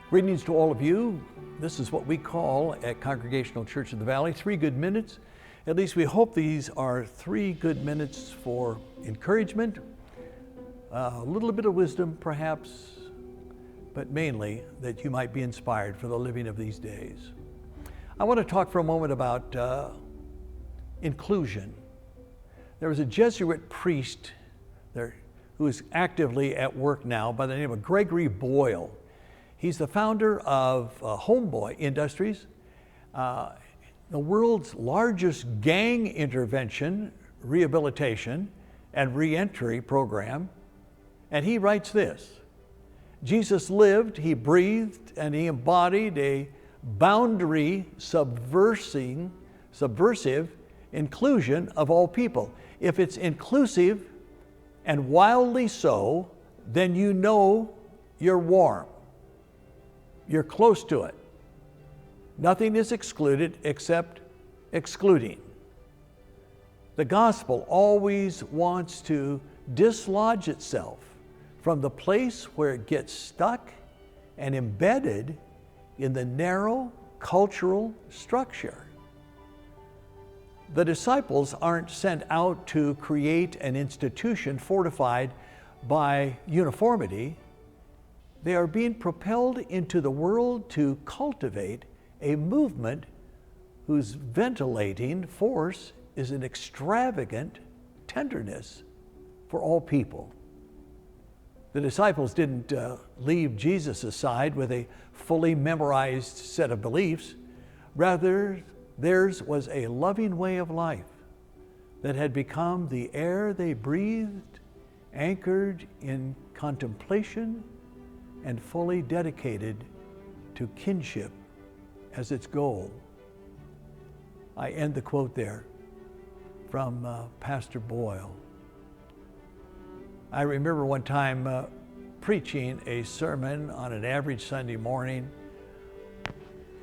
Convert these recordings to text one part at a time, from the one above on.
Greetings to all of you. This is what we call at Congregational Church of the Valley 3 good minutes. At least we hope these are 3 good minutes for encouragement, a little bit of wisdom perhaps, but mainly that you might be inspired for the living of these days. I want to talk for a moment about inclusion. There was a Jesuit priest there who is actively at work now by the name of Gregory Boyle. He's the founder of Homeboy Industries, the world's largest gang intervention, rehabilitation, and reentry program. And he writes this: Jesus lived, he breathed, and he embodied a boundary subversive inclusion of all people. If it's inclusive and wildly so, then you know you're warm. You're close to it. Nothing is excluded except excluding. The gospel always wants to dislodge itself from the place where it gets stuck and embedded in the narrow cultural structure. The disciples aren't sent out to create an institution fortified by uniformity. They are being propelled into the world to cultivate a movement whose ventilating force is an extravagant tenderness for all people. The disciples didn't leave Jesus aside with a fully memorized set of beliefs. Rather, theirs was a loving way of life that had become the air they breathed, anchored in contemplation and fully dedicated to kinship as its goal. I end the quote there from Pastor Boyle. I remember one time preaching a sermon on an average Sunday morning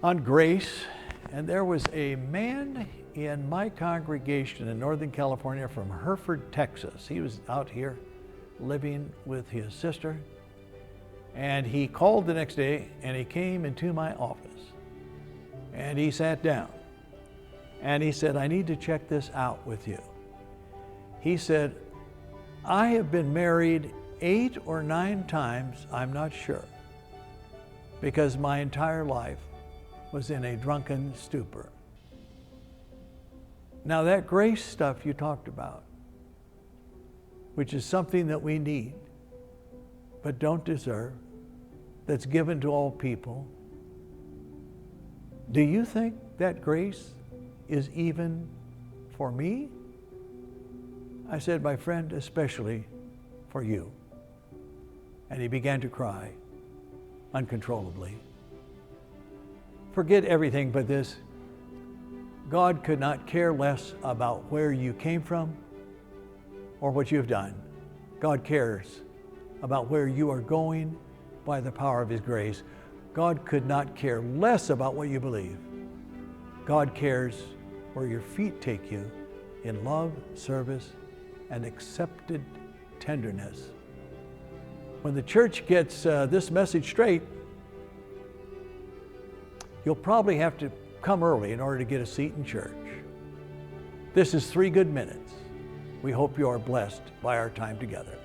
on grace, and there was a man in my congregation in Northern California from Hereford, Texas. He was out here living with his sister. And he called the next day and he came into my office and he sat down and he said, I need to check this out with you. He said, I have been married 8 or 9 times, I'm not sure, because my entire life was in a drunken stupor. Now that grace stuff you talked about, which is something that we need, but don't deserve, that's given to all people. Do you think that grace is even for me? I said, my friend, especially for you. And he began to cry uncontrollably. Forget everything but this. God could not care less about where you came from or what you've done. God cares about where you are going by the power of His grace. God could not care less about what you believe. God cares where your feet take you in love, service, and accepted tenderness. When the church gets this message straight, you'll probably have to come early in order to get a seat in church. This is 3 good minutes. We hope you are blessed by our time together.